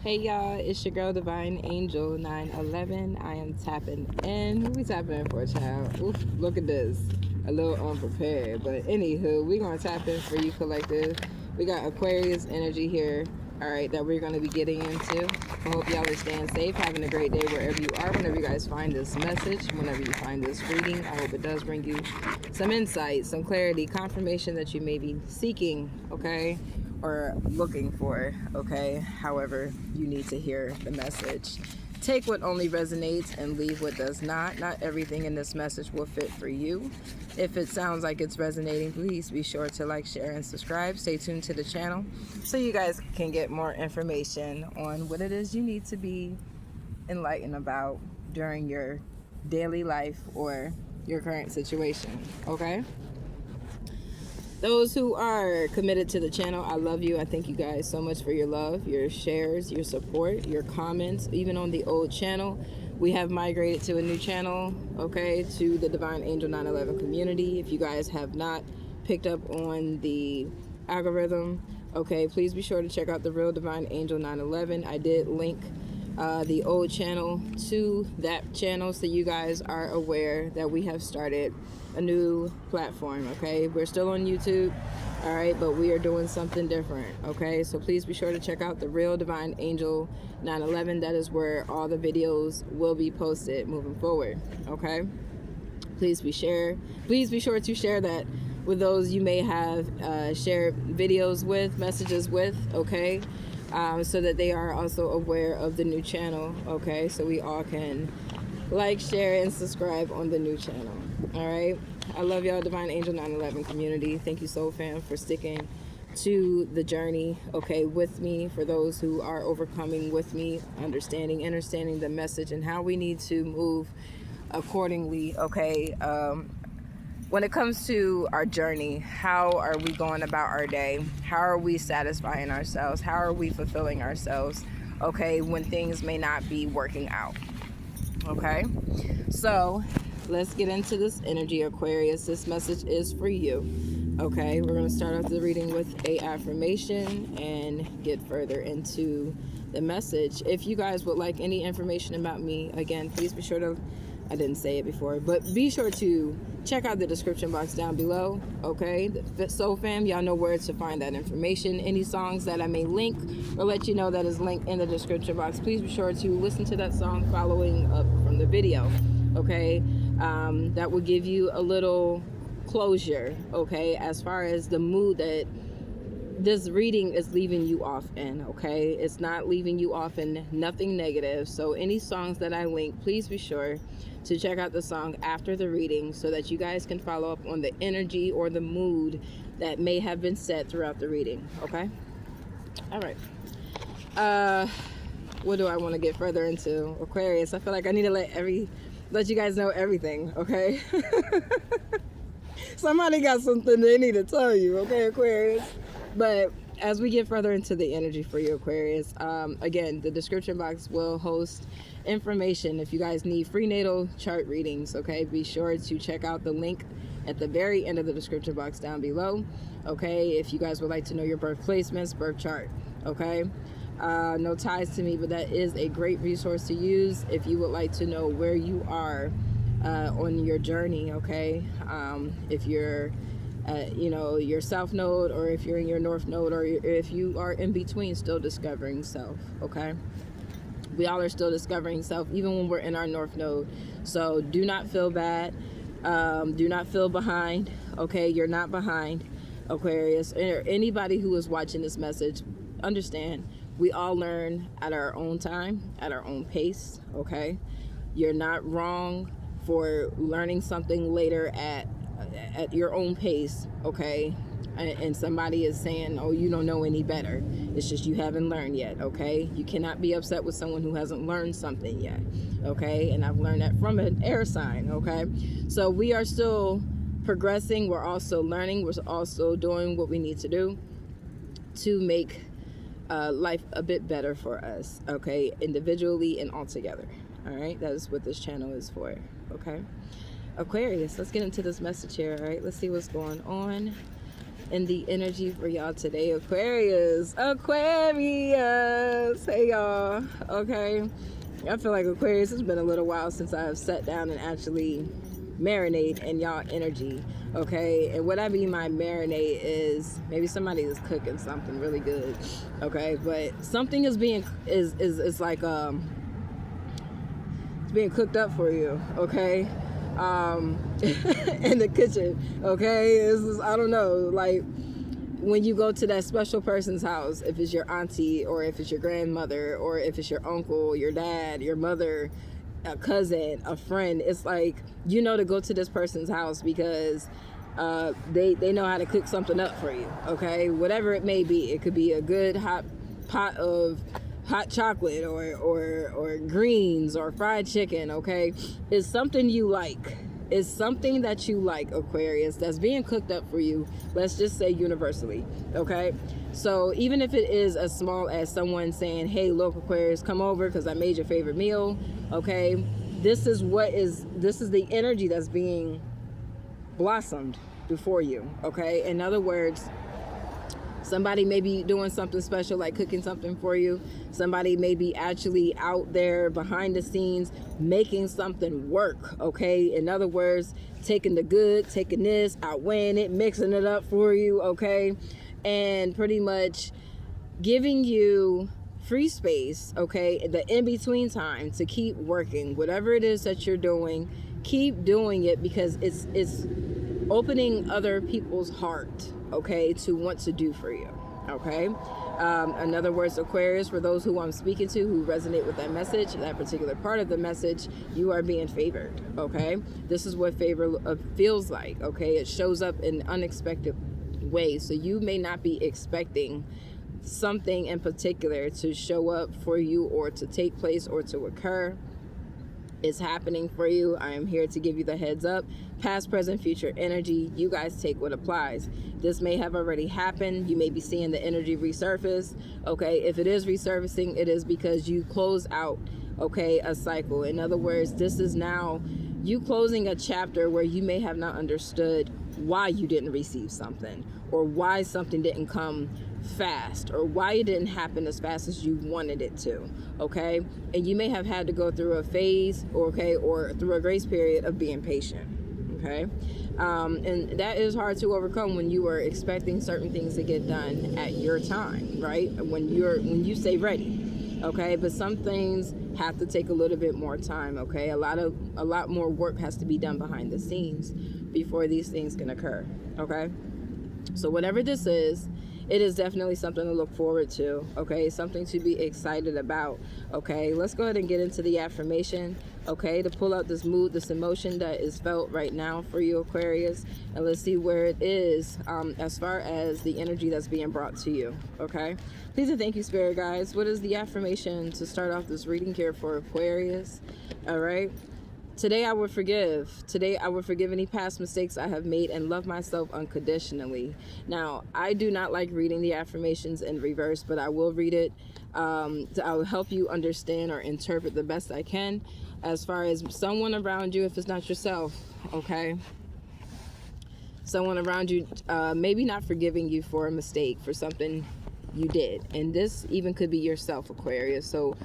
Hey y'all, it's your girl Divine Angel 911. I am tapping in. Who we tapping in for, child? Oof, look at this. A little unprepared. But anywho, we're gonna tap in for you, collective. We got Aquarius energy here, alright, that we're gonna be getting into. I hope y'all are staying safe, having a great day wherever you are, whenever you guys find this message, whenever you find this reading. I hope it does bring you some insight, some clarity, confirmation that you may be seeking, okay? Or looking for, okay? However you need to hear the message. Take what only resonates and leave what does not. Not everything in this message will fit for you. If it sounds like it's resonating, please be sure to like, share, and subscribe. Stay tuned to the channel so you guys can get more information on what it is you need to be enlightened about during your daily life or your current situation, okay? Those who are committed to the channel, I love you. I thank you guys so much for your love, your shares, your support, your comments. Even on the old channel, we have migrated to a new channel, okay, to the Divine Angel 911 community. If you guys have not picked up on the algorithm, okay, please be sure to check out the real Divine Angel 911. I did link the old channel to that channel so you guys are aware that we have started a new platform, okay? We're still on YouTube, all right, but we are doing something different, okay? So please be sure to check out the real Divine Angel 911. That is where all the videos will be posted moving forward, okay? Please be sure to share that with those you may have shared videos with, messages with, okay? So that they are also aware of the new channel, okay? So we all can like, share, and subscribe on the new channel, all right? I love y'all, Divine Angel 911 community. Thank you, Soul Fam, for sticking to the journey, okay, with me. For those who are overcoming with me, understanding the message and how we need to move accordingly, okay? When it comes to our journey, how are we going about our day? How are we satisfying ourselves? How are we fulfilling ourselves, okay, when things may not be working out? Okay, so let's get into this energy, Aquarius. This message is for you. Okay, we're going to start off the reading with a affirmation and get further into the message. If you guys would like any information about me, again, please be sure to, I didn't say it before, but be sure to check out the description box down below, okay? Soul Fam, y'all know where to find that information. Any songs that I may link or let you know that is linked in the description box, please be sure to listen to that song following up from the video, okay? That will give you a little closure, okay, as far as the mood that this reading is leaving you off in, okay? It's not leaving you off in nothing negative. So any songs that I link, please be sure to check out the song after the reading so that you guys can follow up on the energy or the mood that may have been set throughout the reading, okay? All right. What do I want to get further into? Aquarius, I feel like I need to let you guys know everything, okay? Somebody got something they need to tell you, okay, Aquarius? But as we get further into the energy for you, Aquarius, again, the description box will host information if you guys need free natal chart readings, okay? Be sure to check out the link at the very end of the description box down below, okay? If you guys would like to know your birth placements, birth chart, okay? No ties to me, but that is a great resource to use if you would like to know where you are on your journey, okay? If you're your south node, or if you're in your north node, or if you are in between still discovering self, okay? We all are still discovering self, even when we're in our north node. So do not feel bad. Do not feel behind, okay? You're not behind, Aquarius. Or anybody who is watching this message, understand, we all learn at our own time, at our own pace, okay? You're not wrong for learning something later at your own pace, okay? And somebody is saying, oh, you don't know any better. It's just you haven't learned yet, okay? You cannot be upset with someone who hasn't learned something yet, okay? And I've learned that from an air sign, okay? So we are still progressing. We're also learning. We're also doing what we need to do to make life a bit better for us, okay? Individually and all together, all right? That is what this channel is for, okay? Aquarius, let's get into this message here, all right? Let's see what's going on And the energy for y'all today, Aquarius. Aquarius. Hey, y'all. Okay. I feel like Aquarius, it's been a little while since I have sat down and actually marinate in y'all energy. Okay. And what I mean by marinate is maybe somebody is cooking something really good. Okay. But something is being, is like, it's being cooked up for you. Okay. In the kitchen. Okay. It's, I don't know, like, when you go to that special person's house, if it's your auntie or if it's your grandmother or if it's your uncle, your dad, your mother, a cousin, a friend, it's like, you know, to go to this person's house because they know how to cook something up for you. Okay, whatever it may be, it could be a good hot pot of hot chocolate or greens or fried chicken. Okay, it's something you like. Is something that you like, Aquarius, that's being cooked up for you, let's just say universally. Okay, so even if it is as small as someone saying, hey, look, Aquarius, come over because I made your favorite meal. Okay, this is the energy that's being blossomed before you. Okay, in other words, somebody may be doing something special, like cooking something for you. Somebody may be actually out there behind the scenes making something work, okay? In other words, taking the good, taking this, outweighing it, mixing it up for you, okay? And pretty much giving you free space, okay? The in-between time to keep working. Whatever it is that you're doing, keep doing it because it's opening other people's heart, okay, to want to do for you. Okay, in other words, Aquarius, for those who I'm speaking to who resonate with that message, that particular part of the message, you are being favored. Okay, this is what favor feels like. Okay, it shows up in unexpected ways, so you may not be expecting something in particular to show up for you or to take place or to occur. It's happening for you. I am here to give you the heads up. Past, present, future energy. You guys take what applies. This may have already happened. You may be seeing the energy resurface. Okay, if it is resurfacing, it is because you close out, okay, a cycle. In other words, this is now you closing a chapter where you may have not understood why you didn't receive something or why something didn't come fast or why it didn't happen as fast as you wanted it to. Okay, and you may have had to go through a phase, okay, or through a grace period of being patient. Okay, and that is hard to overcome when you are expecting certain things to get done at your time, right? When you say ready. Okay, but some things have to take a little bit more time. Okay, a lot more work has to be done behind the scenes before these things can occur. Okay, so whatever this is, it is definitely something to look forward to. Okay, something to be excited about. Okay, let's go ahead and get into the affirmation. Okay, to pull out this mood, this emotion that is felt right now for you, Aquarius, and let's see where it is as far as the energy that's being brought to you. Okay, please and thank you, Spirit guides. What is the affirmation to start off this reading here for Aquarius? All right. Today I will forgive. Today I will forgive any past mistakes I have made and love myself unconditionally. Now, I do not like reading the affirmations in reverse, but I will read it. I will help you understand or interpret the best I can as far as someone around you, if it's not yourself, okay? Someone around you maybe not forgiving you for a mistake, for something you did. And this even could be yourself, Aquarius. So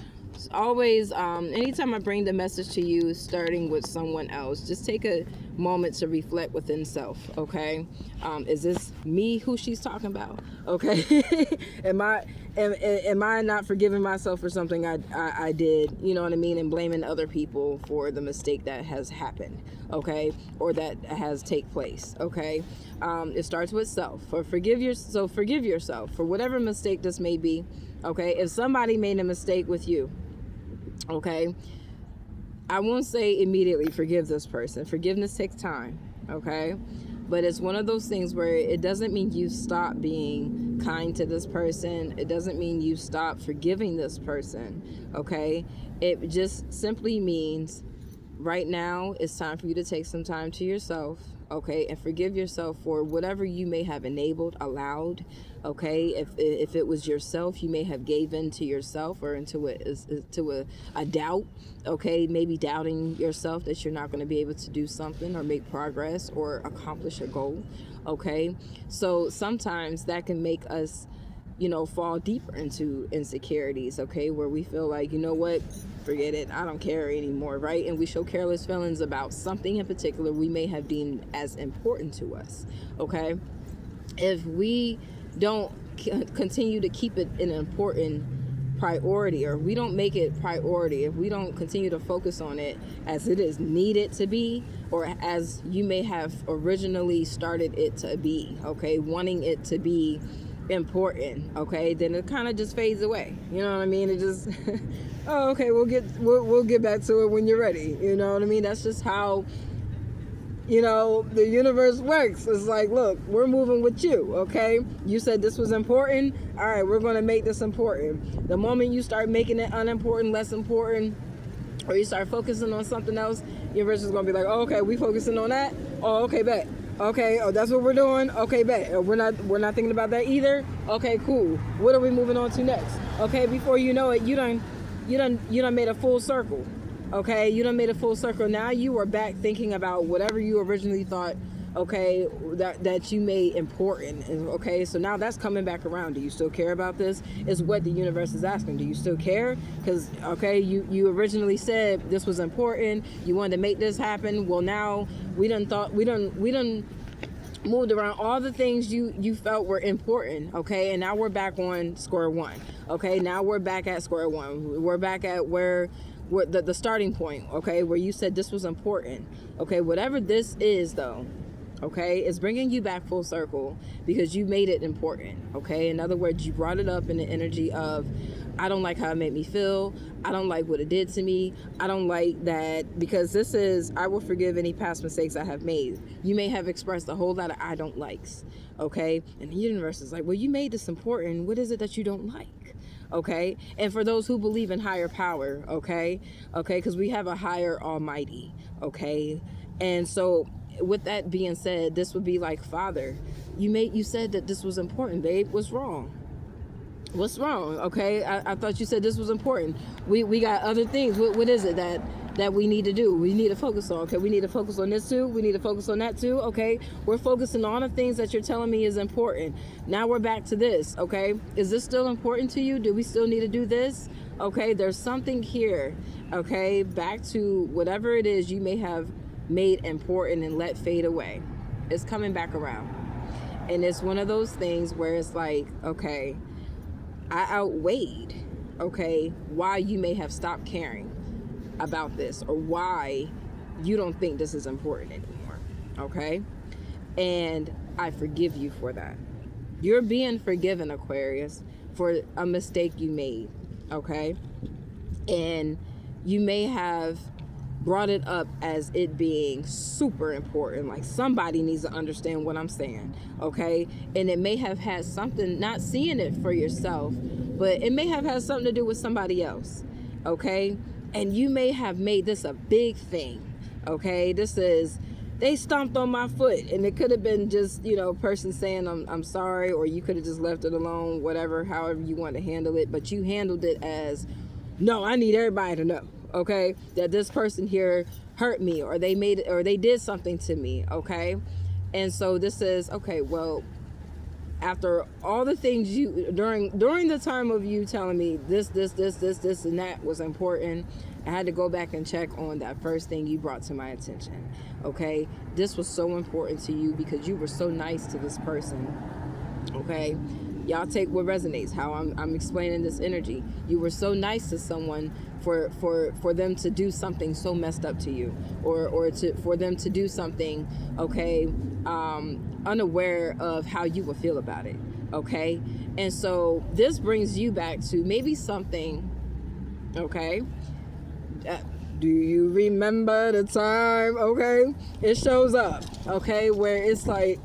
always, anytime I bring the message to you starting with someone else, just take a moment to reflect within self. Okay, is this me who she's talking about? Okay, am I not forgiving myself for something I did, you know what I mean, and blaming other people for the mistake that has happened, okay, or that has take place. Okay, it starts with self. Forgive yourself for whatever mistake this may be. Okay, if somebody made a mistake with you, okay, I won't say immediately forgive this person. Forgiveness takes time, okay? But it's one of those things where it doesn't mean you stop being kind to this person. It doesn't mean you stop forgiving this person, okay? It just simply means right now it's time for you to take some time to yourself, okay, and forgive yourself for whatever you may have enabled, allowed, okay. If it was yourself, you may have gave in to yourself or into a doubt, okay, maybe doubting yourself that you're not going to be able to do something or make progress or accomplish a goal, okay. So sometimes that can make us, fall deeper into insecurities, okay, where we feel like, you know what, forget it, I don't care anymore, right? And we show careless feelings about something in particular we may have deemed as important to us, okay? If we don't continue to keep it an important priority, or we don't make it priority, if we don't continue to focus on it as it is needed to be, or as you may have originally started it to be, okay, wanting it to be important, okay, then it kind of just fades away. You know what I mean? It just oh, okay, we'll get back to it when you're ready. You know what I mean? That's just how, the universe works. It's like, look, we're moving with you, okay? You said this was important. All right, we're going to make this important. The moment you start making it unimportant, less important, or you start focusing on something else, the universe is going to be like, oh, okay, we focusing on that. Oh, okay, bet. Okay, oh, that's what we're doing. Okay, bet. We're not thinking about that either. Okay, cool. What are we moving on to next? Okay, before you know it, you done made a full circle. Okay, you done made a full circle. Now you are back thinking about whatever you originally thought, okay, that you made important. Okay, so now that's coming back around. Do you still care about this? Is what the universe is asking. Do you still care? Because, okay, you originally said this was important. You wanted to make this happen. Well, now we done moved around all the things you felt were important, okay, and now we're back on square one, okay. Now we're back at square one. We're back at where the starting point, okay, where you said this was important, okay. Whatever this is, though, okay, it's bringing you back full circle because you made it important, okay. In other words, you brought it up in the energy of, I don't like how it made me feel. I don't like what it did to me. I don't like that, because this is, I will forgive any past mistakes I have made. You may have expressed a whole lot of I don't likes, okay? And the universe is like, well, you made this important. What is it that you don't like? Okay? And for those who believe in higher power, okay? Okay, because we have a higher almighty, okay? And so with that being said, this would be like, Father, you said that this was important, babe. What's wrong? What's wrong? Okay, I thought you said this was important. We got other things. What is it that we need to do? We need to focus on. Okay, we need to focus on this too. We need to focus on that too. Okay, we're focusing on the things that you're telling me is important. Now we're back to this. Okay, is this still important to you? Do we still need to do this? Okay, there's something here. Okay, back to whatever it is you may have made important and let fade away. It's coming back around, and it's one of those things where it's like, okay, I outweighed, okay, why you may have stopped caring about this, or why you don't think this is important anymore, okay? And I forgive you for that. You're being forgiven, Aquarius, for a mistake you made, okay? And you may have brought it up as it being super important, like somebody needs to understand what I'm saying, okay? And it may have had something, not seeing it for yourself, but it may have had something to do with somebody else, okay? And you may have made this a big thing, okay? This is, they stomped on my foot, and it could have been just, person saying I'm sorry, or you could have just left it alone, whatever, however you want to handle it, but you handled it as, no, I need everybody to know, okay, that this person here hurt me, or they made it, or they did something to me, okay? And so this is, okay, well, after all the things you, during the time of you telling me this and that was important, I had to go back and check on that first thing you brought to my attention, okay? This was so important to you because you were so nice to this person, okay? Y'all take what resonates, how I'm explaining this energy. You were so nice to someone for them to do something so messed up to you, or for them to do something, okay, unaware of how you would feel about it, okay? And so this brings you back to maybe something, okay? Do you remember the time, okay? It shows up, okay, where it's like,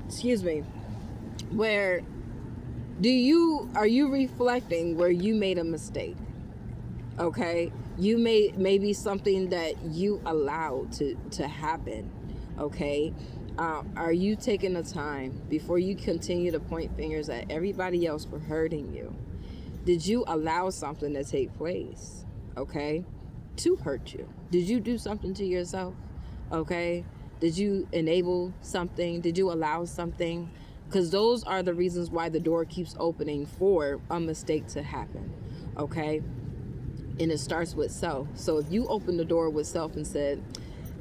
excuse me, where are you reflecting where you made a mistake? Okay, you made maybe something that you allowed to happen, Okay, are you taking the time before you continue to point fingers at everybody else for hurting you? Did you allow something to take place, okay, to hurt you? Did you do something to yourself, okay? Did you enable something? Did you allow something? Because those are the reasons why the door keeps opening for a mistake to happen, okay? And it starts with self. So if you open the door with self and said,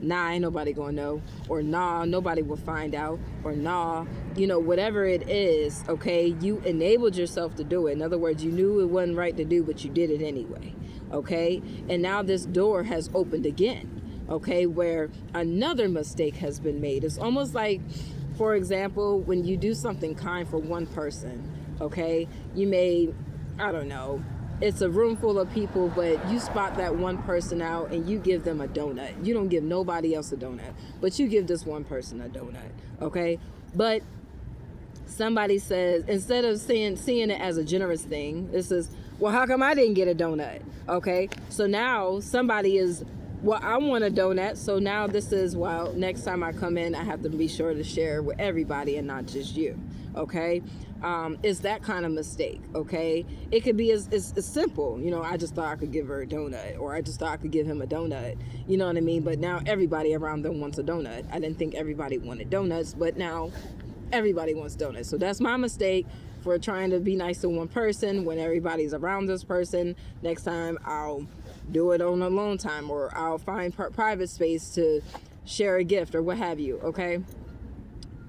nah, ain't nobody gonna know, or nah, nobody will find out, or nah, you know, whatever it is, okay, you enabled yourself to do it. In other words, you knew it wasn't right to do, but you did it anyway, okay? And now this door has opened again, okay, where another mistake has been made. It's almost like, for example, when you do something kind for one person, okay, you may, I don't know, it's a room full of people, but you spot that one person out and you give them a donut. You don't give nobody else a donut, but you give this one person a donut, okay? But somebody says, instead of seeing it as a generous thing, this is, well, how come I didn't get a donut? Okay, so now somebody is, well, I want a donut, so now this is, well, next time I come in, I have to be sure to share with everybody and not just you, okay? It's that kind of mistake, okay? It could be as simple, you know, I just thought I could give her a donut, or I just thought I could give him a donut, you know what I mean? But now everybody around them wants a donut. I didn't think everybody wanted donuts, but now everybody wants donuts. So that's my mistake for trying to be nice to one person when everybody's around this person. Next time I'll do it on alone time, or I'll find private space to share a gift or what have you, okay?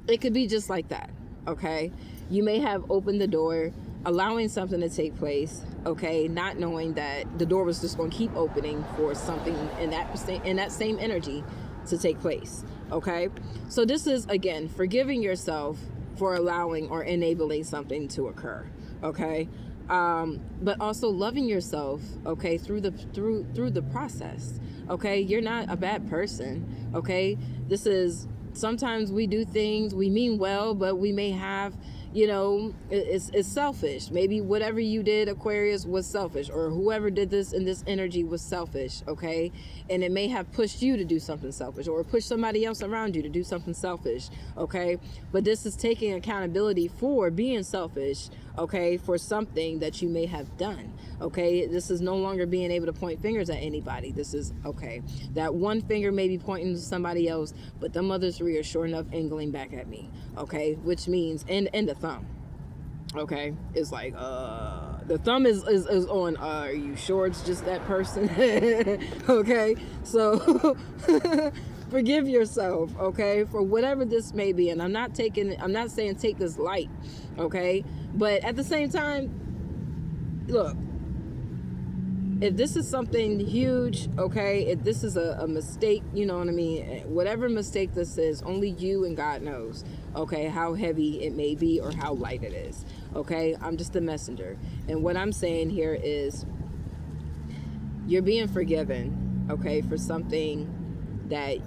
It could be just like that, okay? You may have opened the door, allowing something to take place, okay, not knowing that the door was just going to keep opening for something in that same energy to take place, okay? So this is, again, forgiving yourself for allowing or enabling something to occur, okay? But also loving yourself, okay, through the process, okay? You're not a bad person, okay? This is, sometimes we do things, we mean well, but we may have, you know, it's selfish. Maybe whatever you did, Aquarius, was selfish, or whoever did this in this energy was selfish, okay? And it may have pushed you to do something selfish, or push somebody else around you to do something selfish, okay? But this is taking accountability for being selfish, okay, for something that you may have done, okay? This is no longer being able to point fingers at anybody. This is, okay, that one finger may be pointing to somebody else, but them other three are sure enough angling back at me, okay? Which means, and the thumb, okay? It's like, the thumb is on, are you sure it's just that person? Okay, so forgive yourself, okay, for whatever this may be. And I'm not saying take this light, okay? But at the same time, look, if this is something huge, okay, if this is a mistake, you know what I mean, whatever mistake this is, only you and God knows, okay, how heavy it may be or how light it is, okay? I'm just a messenger. And what I'm saying here is, you're being forgiven, okay, for something that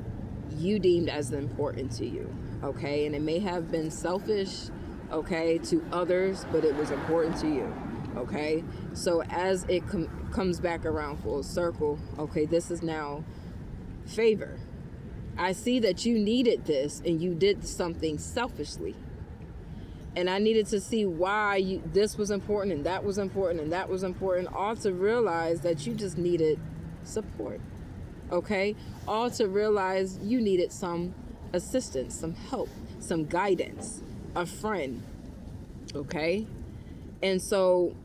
you deemed as important to you, okay? And it may have been selfish, okay, to others, but it was important to you, okay? So as it comes back around full circle, okay, this is now favor. I see that you needed this and you did something selfishly. And I needed to see why this was important and that was important and that was important, all to realize that you just needed support, okay? All to realize you needed some assistance, some help, some guidance, a friend, okay? And so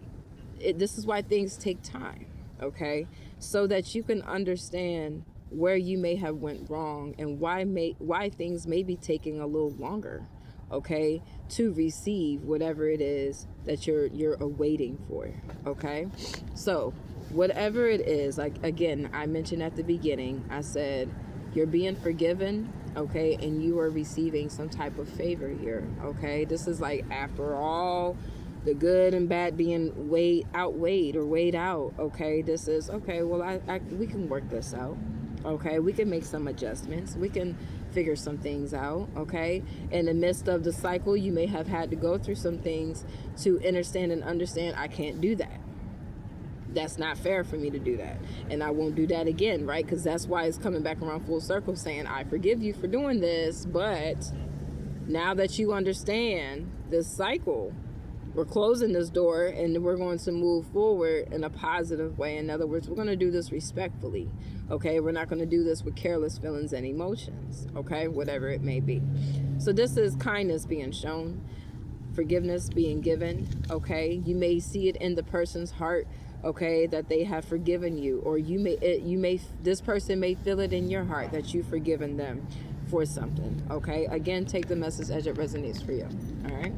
this is why things take time, okay? So that you can understand where you may have went wrong and why things may be taking a little longer, okay, to receive whatever it is that you're awaiting for, okay? So whatever it is, like, again, I mentioned at the beginning, I said you're being forgiven, okay, and you are receiving some type of favor here, okay? This is like, after all the good and bad being outweighed or weighed out, okay, this is, okay, well, we can work this out, okay? We can make some adjustments. We can figure some things out, okay? In the midst of the cycle, you may have had to go through some things to understand I can't do that, That's not fair for me to do that, and I won't do that again, right? Because that's why it's coming back around full circle, saying I forgive you for doing this, but now that you understand this cycle, we're closing this door and we're going to move forward in a positive way. In other words, we're going to do this respectfully, okay? We're not going to do this with careless feelings and emotions, okay? Whatever it may be. So this is kindness being shown, forgiveness being given, okay? You may see it in the person's heart, okay, that they have forgiven you, or this person may feel it in your heart that you've forgiven them for something, okay? Again, take the message as it resonates for you, all right?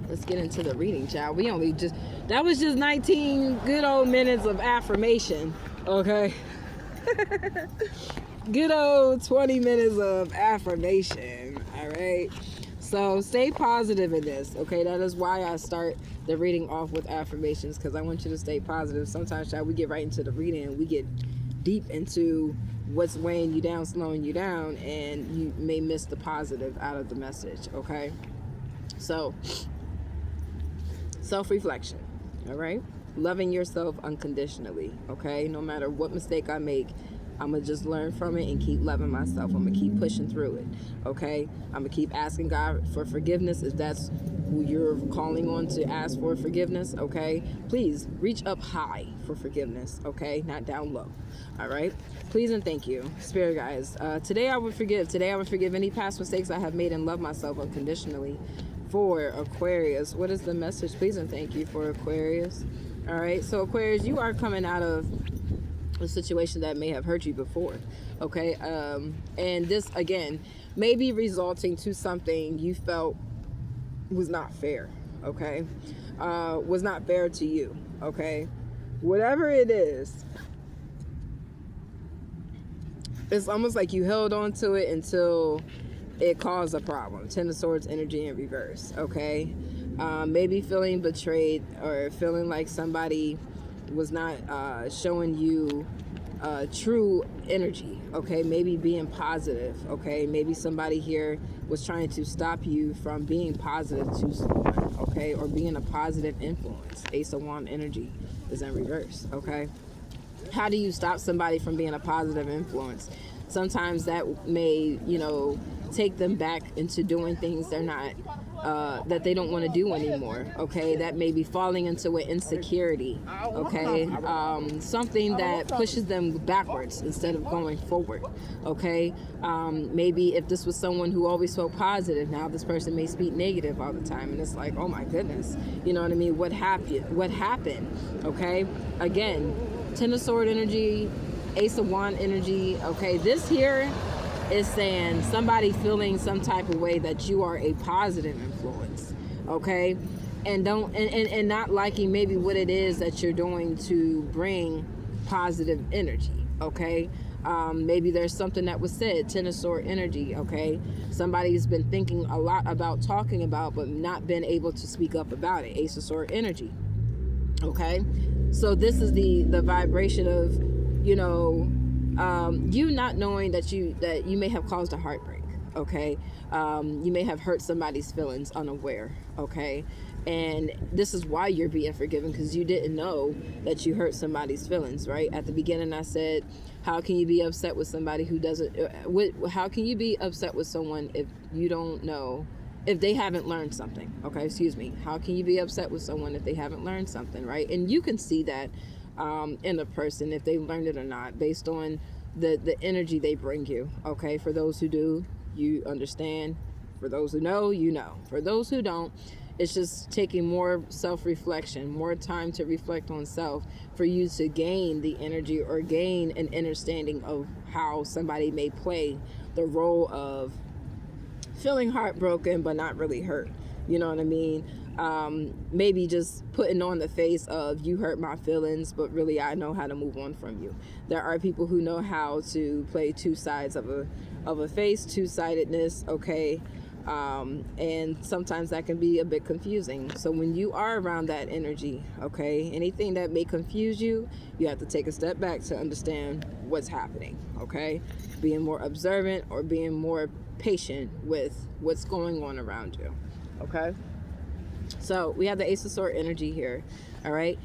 Let's get into the reading, child. That was just 19 good old minutes of affirmation, okay? Good old 20 minutes of affirmation, all right? So stay positive in this, okay? That is why I start the reading off with affirmations, because I want you to stay positive. Sometimes, child, we get right into the reading and we get deep into what's weighing you down, slowing you down, and you may miss the positive out of the message, okay? So, self-reflection, all right? Loving yourself unconditionally, okay? No matter what mistake I make, I'm going to just learn from it and keep loving myself. I'm going to keep pushing through it, okay? I'm going to keep asking God for forgiveness if that's who you're calling on to ask for forgiveness, okay? Please reach up high for forgiveness, okay? Not down low, all right? Please and thank you. Spirit guides, today I would forgive. Today I would forgive any past mistakes I have made and love myself unconditionally. For Aquarius, what is the message? Please and thank you for Aquarius. All right, so Aquarius, you are coming out of a situation that may have hurt you before, okay? And this, again, may be resulting to something you felt was not fair, okay? Was not fair to you, okay? Whatever it is, it's almost like you held on to it until it caused a problem. Ten of Swords energy in reverse, okay? Maybe feeling betrayed or feeling like somebody was not showing you true energy, okay? Maybe being positive, okay? Maybe somebody here was trying to stop you from being positive to someone, okay? Or being a positive influence. Ace of Wands energy is in reverse, okay? How do you stop somebody from being a positive influence? Sometimes that may, take them back into doing things they're not, that they don't want to do anymore, okay? That may be falling into an insecurity, okay? Something that pushes them backwards instead of going forward, okay? Maybe if this was someone who always spoke positive, now this person may speak negative all the time, and it's like, oh my goodness, you know what I mean? What happened, okay? Again, Ten of Sword energy, Ace of Wand energy, okay? This here is saying somebody feeling some type of way that you are a positive influence, okay? And not liking maybe what it is that you're doing to bring positive energy, okay? Maybe there's something that was said, Ten of Sword energy, okay? Somebody's been thinking a lot about talking about, but not been able to speak up about it, Ace of Sword energy, okay? So this is the vibration of, you not knowing that you may have caused a heartbreak, okay? You may have hurt somebody's feelings unaware, okay? And this is why you're being forgiven, because you didn't know that you hurt somebody's feelings, right? At the beginning I said, how can you be upset with somebody who doesn't, how can you be upset with someone if you don't know, if they haven't learned something, okay? Excuse me. How can you be upset with someone if they haven't learned something, right? And you can see that in a person, if they learned it or not, based on the energy they bring you, okay? For those who do, you understand. For those who know, you know. For those who don't, it's just taking more self-reflection, more time to reflect on self for you to gain the energy or gain an understanding of how somebody may play the role of feeling heartbroken but not really hurt. You know what I mean? Maybe just putting on the face of, you hurt my feelings, but really I know how to move on from you. There are people who know how to play two sides of a face, two-sidedness, okay? And sometimes that can be a bit confusing. So when you are around that energy, okay, anything that may confuse you, you have to take a step back to understand what's happening, okay? Being more observant or being more patient with what's going on around you, okay? So we have the Ace of Swords energy here, all right?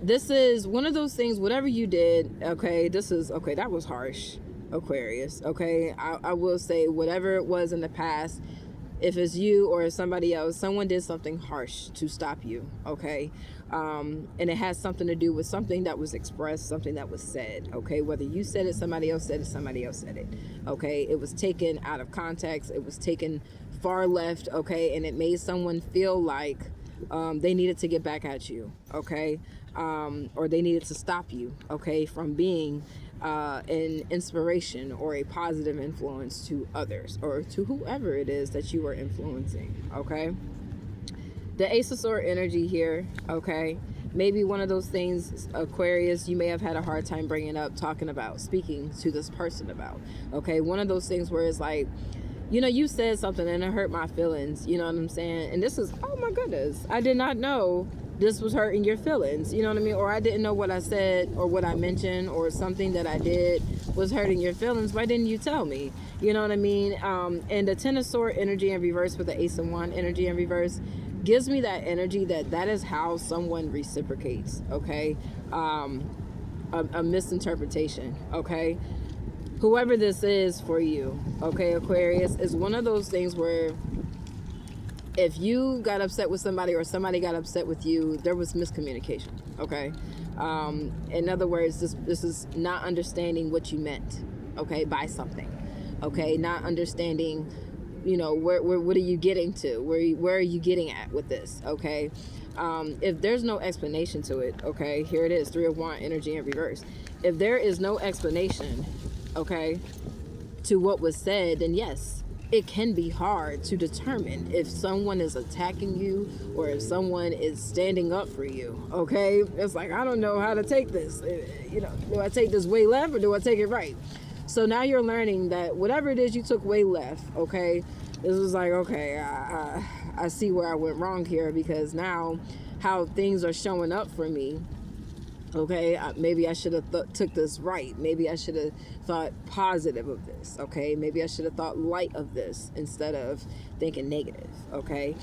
This is one of those things, whatever you did, okay, this is, okay, that was harsh, Aquarius, okay? I will say, whatever it was in the past, if it's you or somebody else, someone did something harsh to stop you, okay? And it has something to do with something that was expressed, something that was said, okay? Whether you said it, somebody else said it, somebody else said it, okay? It was taken out of context. It was taken far left, okay? And it made someone feel like they needed to get back at you, okay? Or they needed to stop you, okay, from being an inspiration or a positive influence to others or to whoever it is that you are influencing, okay? The Ace of Swords energy here, okay? Maybe one of those things, Aquarius, you may have had a hard time bringing up, talking about, speaking to this person about, okay? One of those things where it's like, you know, you said something and it hurt my feelings, you know what I'm saying? And this is, oh my goodness, I did not know this was hurting your feelings, you know what I mean? Or I didn't know what I said or what I mentioned or something that I did was hurting your feelings. Why didn't you tell me? You know what I mean? And the Ten of Swords energy in reverse with the Ace of Wands energy in reverse gives me that energy that is how someone reciprocates, okay? A misinterpretation, okay? Whoever this is for you, okay, Aquarius, is one of those things where if you got upset with somebody or somebody got upset with you, there was miscommunication, okay? In other words, this is not understanding what you meant, okay, by something, okay? Not understanding, you know, where what are you getting to? Where are you getting at with this, okay? If there's no explanation to it, okay, here it is, Three of Wands energy in reverse. If there is no explanation, okay, to what was said, then yes, it can be hard to determine if someone is attacking you or if someone is standing up for you, okay? It's like, I don't know how to take this. You know, do I take this way left or do I take it right? So now you're learning that whatever it is you took way left, okay, this was like, okay, I see where I went wrong here, because now how things are showing up for me, okay, maybe I should have took this right. Maybe I should have thought positive of this, okay? Maybe I should have thought light of this instead of thinking negative, okay?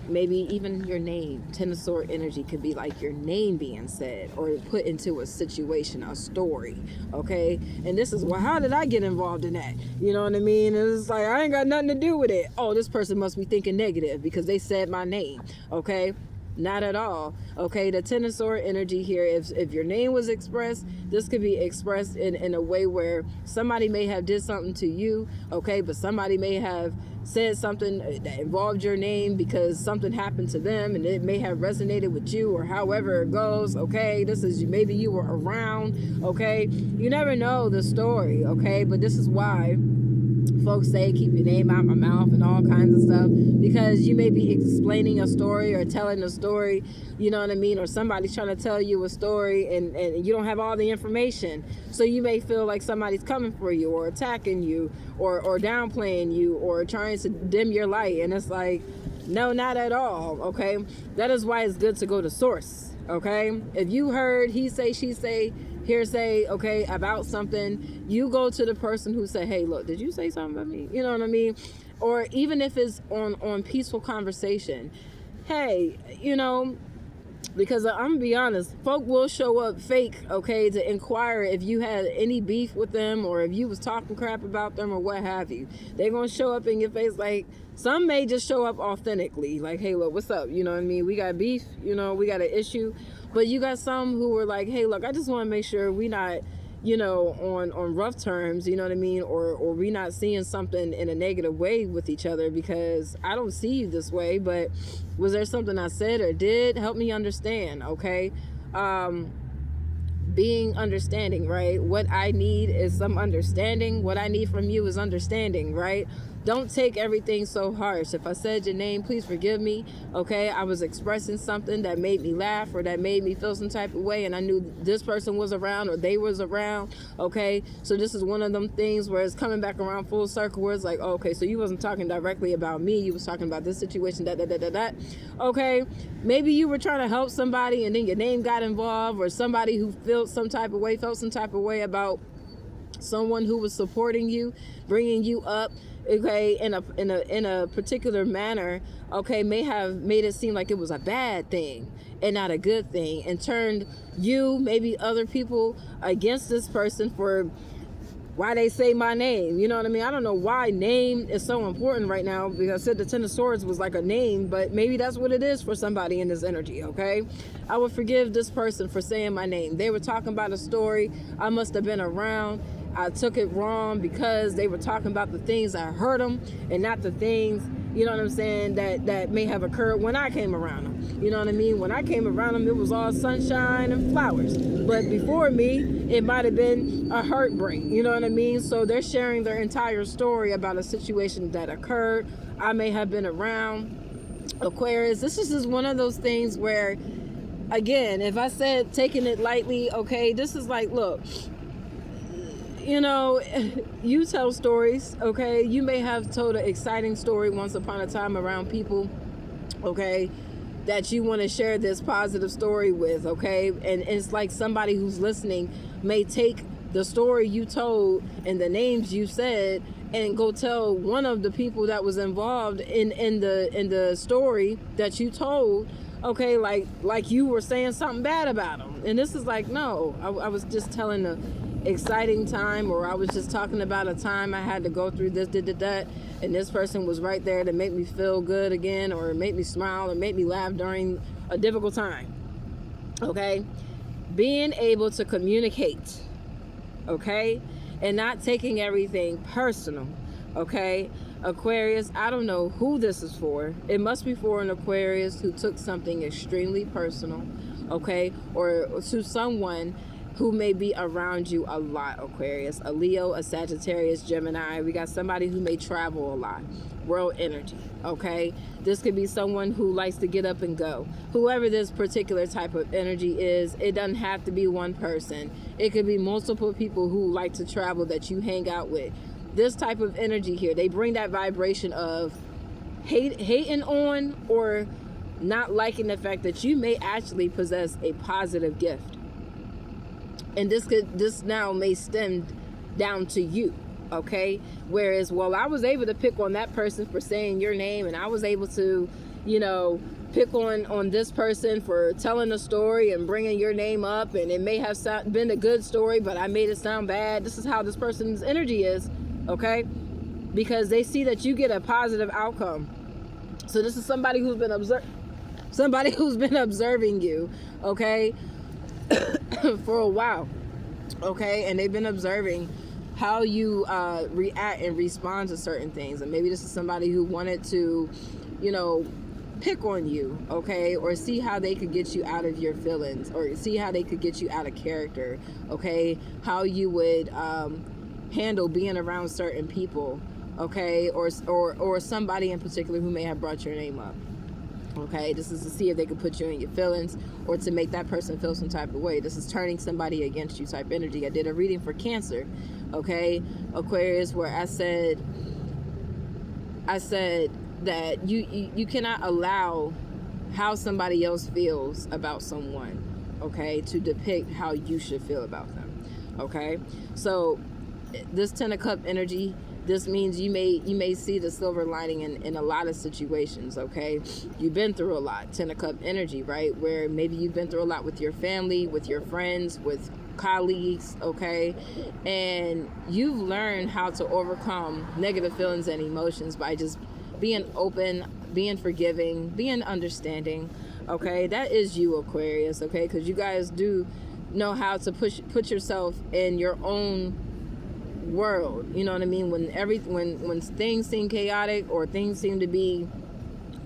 Maybe even your name, Ten of Swords energy could be like your name being said or put into a situation, a story, okay? And this is, well, how did I get involved in that? You know what I mean? It's like, I ain't got nothing to do with it. Oh, this person must be thinking negative because they said my name, okay? Not at all, okay? The Ten of Swords energy here, if your name was expressed, this could be expressed in a way where somebody may have did something to you, okay, but somebody may have said something that involved your name because something happened to them and it may have resonated with you, or however it goes, okay? This is, maybe you were around, okay? You never know the story, okay? But this is why folks say keep your name out my mouth and all kinds of stuff, because you may be explaining a story or telling a story, you know what I mean, or somebody's trying to tell you a story and you don't have all the information, so you may feel like somebody's coming for you or attacking you or downplaying you or trying to dim your light, and it's like, no, not at all, okay? That is why it's good to go to source, okay? If you heard he say, she say, hearsay, okay, about something, you go to the person who said, hey, look, did you say something about me? You know what I mean? Or even if it's on peaceful conversation, hey, you know, because I'm gonna be honest, folk will show up fake, okay, to inquire if you had any beef with them or if you was talking crap about them or what have you. They're gonna show up in your face. Like, some may just show up authentically, like, hey, look, what's up? You know what I mean? We got beef, you know, we got an issue. But you got some who were like, hey, look, I just want to make sure we not, you know, on rough terms, you know what I mean? Or we not seeing something in a negative way with each other, because I don't see you this way, but was there something I said or did? Help me understand, okay? Being understanding, right? What I need is some understanding. What I need from you is understanding, right? Don't take everything so harsh. If I said your name, please forgive me, okay? I was expressing something that made me laugh or that made me feel some type of way, and I knew this person was around or they was around, okay? So this is one of them things where it's coming back around full circle, where it's like, oh, okay, so you wasn't talking directly about me, you was talking about this situation, that, okay? Maybe you were trying to help somebody and then your name got involved, or somebody who felt some type of way about someone who was supporting you, bringing you up, okay, in a particular manner, okay, may have made it seem like it was a bad thing and not a good thing, and turned you, maybe other people, against this person for why they say my name. You know what I mean? I don't know why name is so important right now, because I said the Ten of Swords was like a name, but maybe that's what it is for somebody in this energy, okay? I would forgive this person for saying my name. They were talking about a story. I must have been around. I took it wrong because they were talking about the things I heard them and not the things, you know what I'm saying, that may have occurred when I came around them. You know what I mean? When I came around them, it was all sunshine and flowers. But before me, it might have been a heartbreak. You know what I mean? So they're sharing their entire story about a situation that occurred. I may have been around. Aquarius, this is just one of those things where, again, if I said taking it lightly, okay, this is like, look, you know, you tell stories, okay? You may have told an exciting story once upon a time around people, okay, that you want to share this positive story with, okay? And it's like somebody who's listening may take the story you told and the names you said and go tell one of the people that was involved in the story that you told, okay, like you were saying something bad about them. And this is like, no, I was just telling a exciting time, or I was just talking about a time I had to go through this, that, and this person was right there to make me feel good again, or make me smile, or make me laugh during a difficult time. Okay? Being able to communicate, okay? And not taking everything personal, okay? Aquarius, I don't know who this is for. It must be for an Aquarius who took something extremely personal, okay? Or to someone who may be around you a lot, Aquarius. A Leo, a Sagittarius, Gemini. We got somebody who may travel a lot. World energy, okay? This could be someone who likes to get up and go. Whoever this particular type of energy is, it doesn't have to be one person. It could be multiple people who like to travel that you hang out with. This type of energy here, they bring that vibration of hating on or not liking the fact that you may actually possess a positive gift. And this now may stem down to you, okay? Whereas, well, I was able to pick on that person for saying your name, and I was able to, you know, pick on this person for telling a story and bringing your name up, and it may have been a good story, but I made it sound bad. This is how this person's energy is, okay? Because they see that you get a positive outcome. So this is somebody who's been observing you, okay? For a while, okay? And they've been observing how you react and respond to certain things. And maybe this is somebody who wanted to, you know, pick on you, okay? Or see how they could get you out of your feelings, or see how they could get you out of character, okay? How you would handle being around certain people, okay? Or somebody in particular who may have brought your name up. Okay, this is to see if they can put you in your feelings or to make that person feel some type of way. This is turning somebody against you type energy. I did a reading for Cancer, okay, Aquarius, where I said that you cannot allow how somebody else feels about someone, okay, to depict how you should feel about them, okay? So this Ten of Cup energy, this means you may see the silver lining in a lot of situations, okay? You've been through a lot. Ten of Cup energy, right? Where maybe you've been through a lot with your family, with your friends, with colleagues, okay? And you've learned how to overcome negative feelings and emotions by just being open, being forgiving, being understanding, okay? That is you, Aquarius, okay? Because you guys do know how to put yourself in your own world, you know what I mean? When things seem chaotic or things seem to be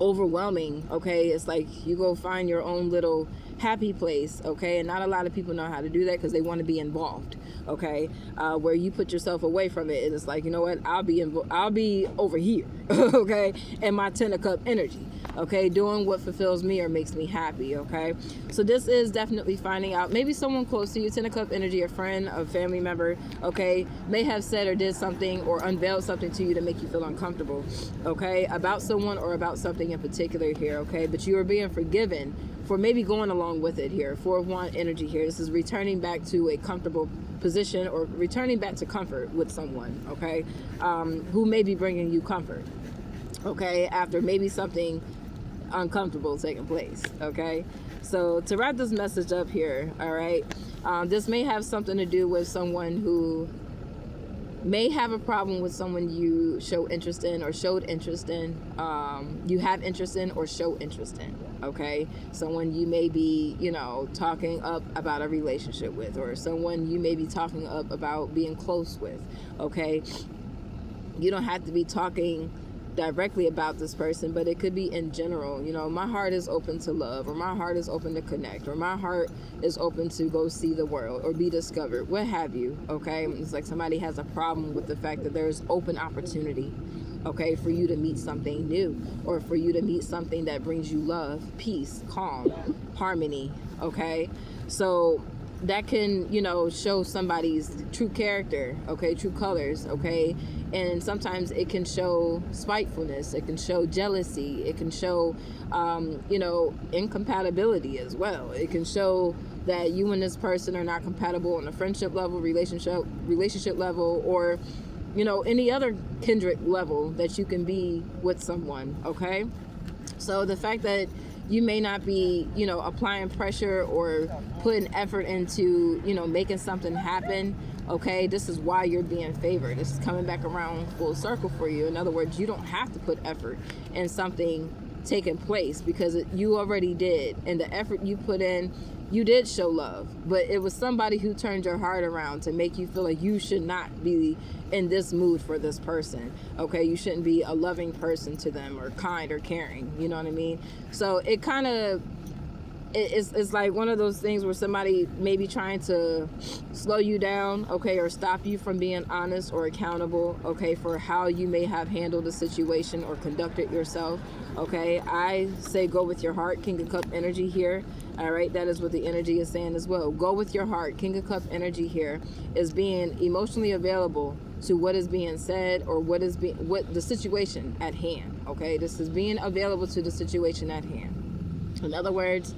overwhelming, okay, it's like you go find your own little happy place, okay? And not a lot of people know how to do that because they want to be involved, okay? Where you put yourself away from it, and it's like, you know what, I'll be over here, okay? And my Ten of Cup energy. okay, doing what fulfills me or makes me happy, okay? So this is definitely finding out, maybe someone close to you, 10 of Cup energy, a friend, a family member, okay, may have said or did something or unveiled something to you to make you feel uncomfortable, okay, about someone or about something in particular here, okay? But you are being forgiven for maybe going along with it here. 4 of Wands energy here. This is returning back to a comfortable position or returning back to comfort with someone, okay, who may be bringing you comfort, okay, after maybe something uncomfortable taking place, okay? So to wrap this message up here, all right, this may have something to do with someone who may have a problem with someone you show interest in or showed interest in, you have interest in or show interest in, okay? Someone you may be, you know, talking up about a relationship with, or someone you may be talking up about being close with, okay? You don't have to be talking directly about this person, but it could be in general. You know, my heart is open to love, or my heart is open to connect, or my heart is open to go see the world or be discovered, what have you, okay? It's like somebody has a problem with the fact that there's open opportunity, okay, for you to meet something new, or for you to meet something that brings you love, peace, calm, harmony, okay? So that can, you know, show somebody's true character, okay, true colors, okay? And sometimes it can show spitefulness, it can show jealousy, it can show, you know, incompatibility as well. It can show that you and this person are not compatible on a friendship level, relationship level, or, you know, any other kindred level that you can be with someone, okay? So the fact that you may not be, you know, applying pressure or putting effort into, you know, making something happen, okay, this is why you're being favored. This is coming back around full circle for you. In other words, you don't have to put effort in something taking place, because you already did. And the effort you put in, you did show love, but it was somebody who turned your heart around to make you feel like you should not be in this mood for this person, okay? You shouldn't be a loving person to them, or kind or caring, you know what I mean? So it kind of, it's like one of those things where somebody may be trying to slow you down, okay, or stop you from being honest or accountable, okay, for how you may have handled a situation or conducted yourself, okay? I say go with your heart, King of Cup energy here, all right? That is what the energy is saying as well. Go with your heart. King of Cup energy here is being emotionally available to what is being said, or what the situation at hand, okay? This is being available to the situation at hand. In other words,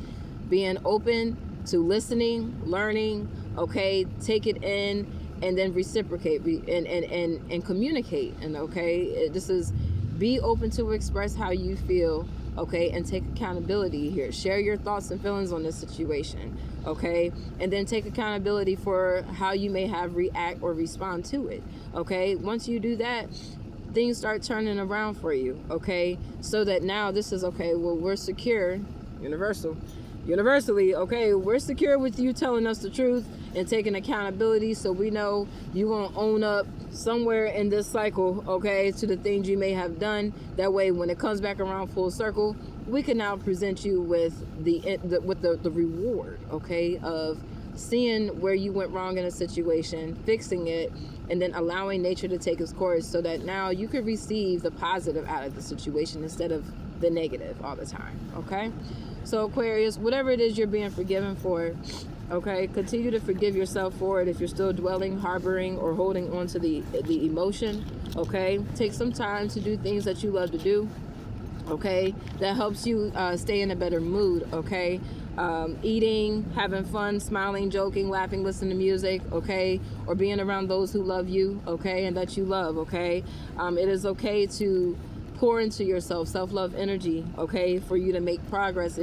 being open to listening, learning, okay, take it in, and then reciprocate and communicate. And okay, this is be open to express how you feel, okay, and take accountability here. Share your thoughts and feelings on this situation, okay, and then take accountability for how you may have react or respond to it, okay? Once you do that, things start turning around for you, okay? So that now this is, okay, well, we're secure, universally, okay, we're secure with you telling us the truth and taking accountability, so we know you won't own up somewhere in this cycle, okay, to the things you may have done. That way, when it comes back around full circle, we can now present you with the reward, okay, of seeing where you went wrong in a situation, fixing it, and then allowing nature to take its course, so that now you can receive the positive out of the situation instead of the negative all the time, okay? So Aquarius, whatever it is you're being forgiven for, okay, continue to forgive yourself for it. If you're still dwelling, harboring, or holding on to the emotion, okay, take some time to do things that you love to do, okay, that helps you stay in a better mood, okay? Eating, having fun, smiling, joking, laughing, listening to music, okay, or being around those who love you, okay, and that you love, okay? It is okay to pour into yourself, self-love energy, okay, for you to make progress,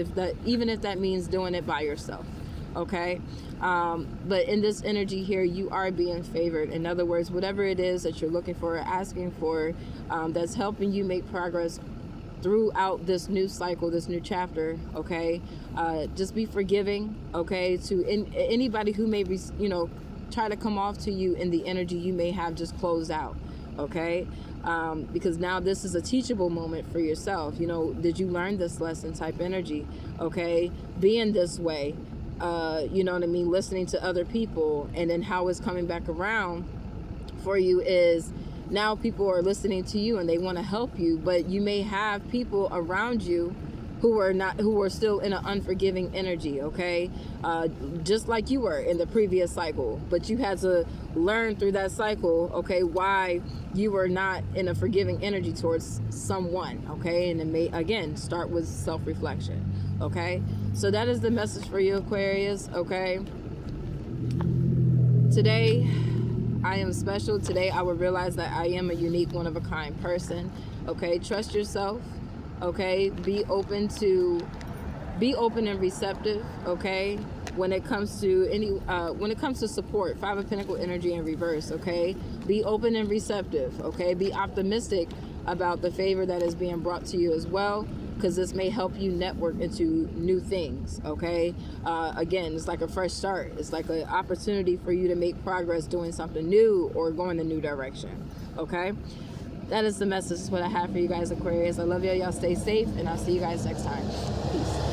even if that means doing it by yourself, okay? But in this energy here, you are being favored. In other words, whatever it is that you're looking for or asking for, that's helping you make progress throughout this new cycle, this new chapter, okay? Just be forgiving, okay, to anybody who may, try to come off to you in the energy you may have just closed out, okay? Because now this is a teachable moment for yourself. Did you learn this lesson type energy, okay? Being this way, you know what I mean? Listening to other people, and then how it's coming back around for you is now people are listening to you and they want to help you, but you may have people around you who are still in an unforgiving energy, okay? Just like you were in the previous cycle, but you had to learn through that cycle, okay, why you were not in a forgiving energy towards someone, okay? And it may, again, start with self-reflection, okay? So that is the message for you, Aquarius, okay? Today, I am special. Today, I will realize that I am a unique, one-of-a-kind person, okay? Trust yourself, okay? Be open and receptive, okay? When it comes to support, Five of Pentacles energy in reverse, okay? Be open and receptive, okay? Be optimistic about the favor that is being brought to you as well, because this may help you network into new things, okay? Again, it's like a fresh start. It's like an opportunity for you to make progress doing something new or going a new direction, okay? That is the message, what I have for you guys, Aquarius. I love y'all. Y'all stay safe, and I'll see you guys next time. Peace.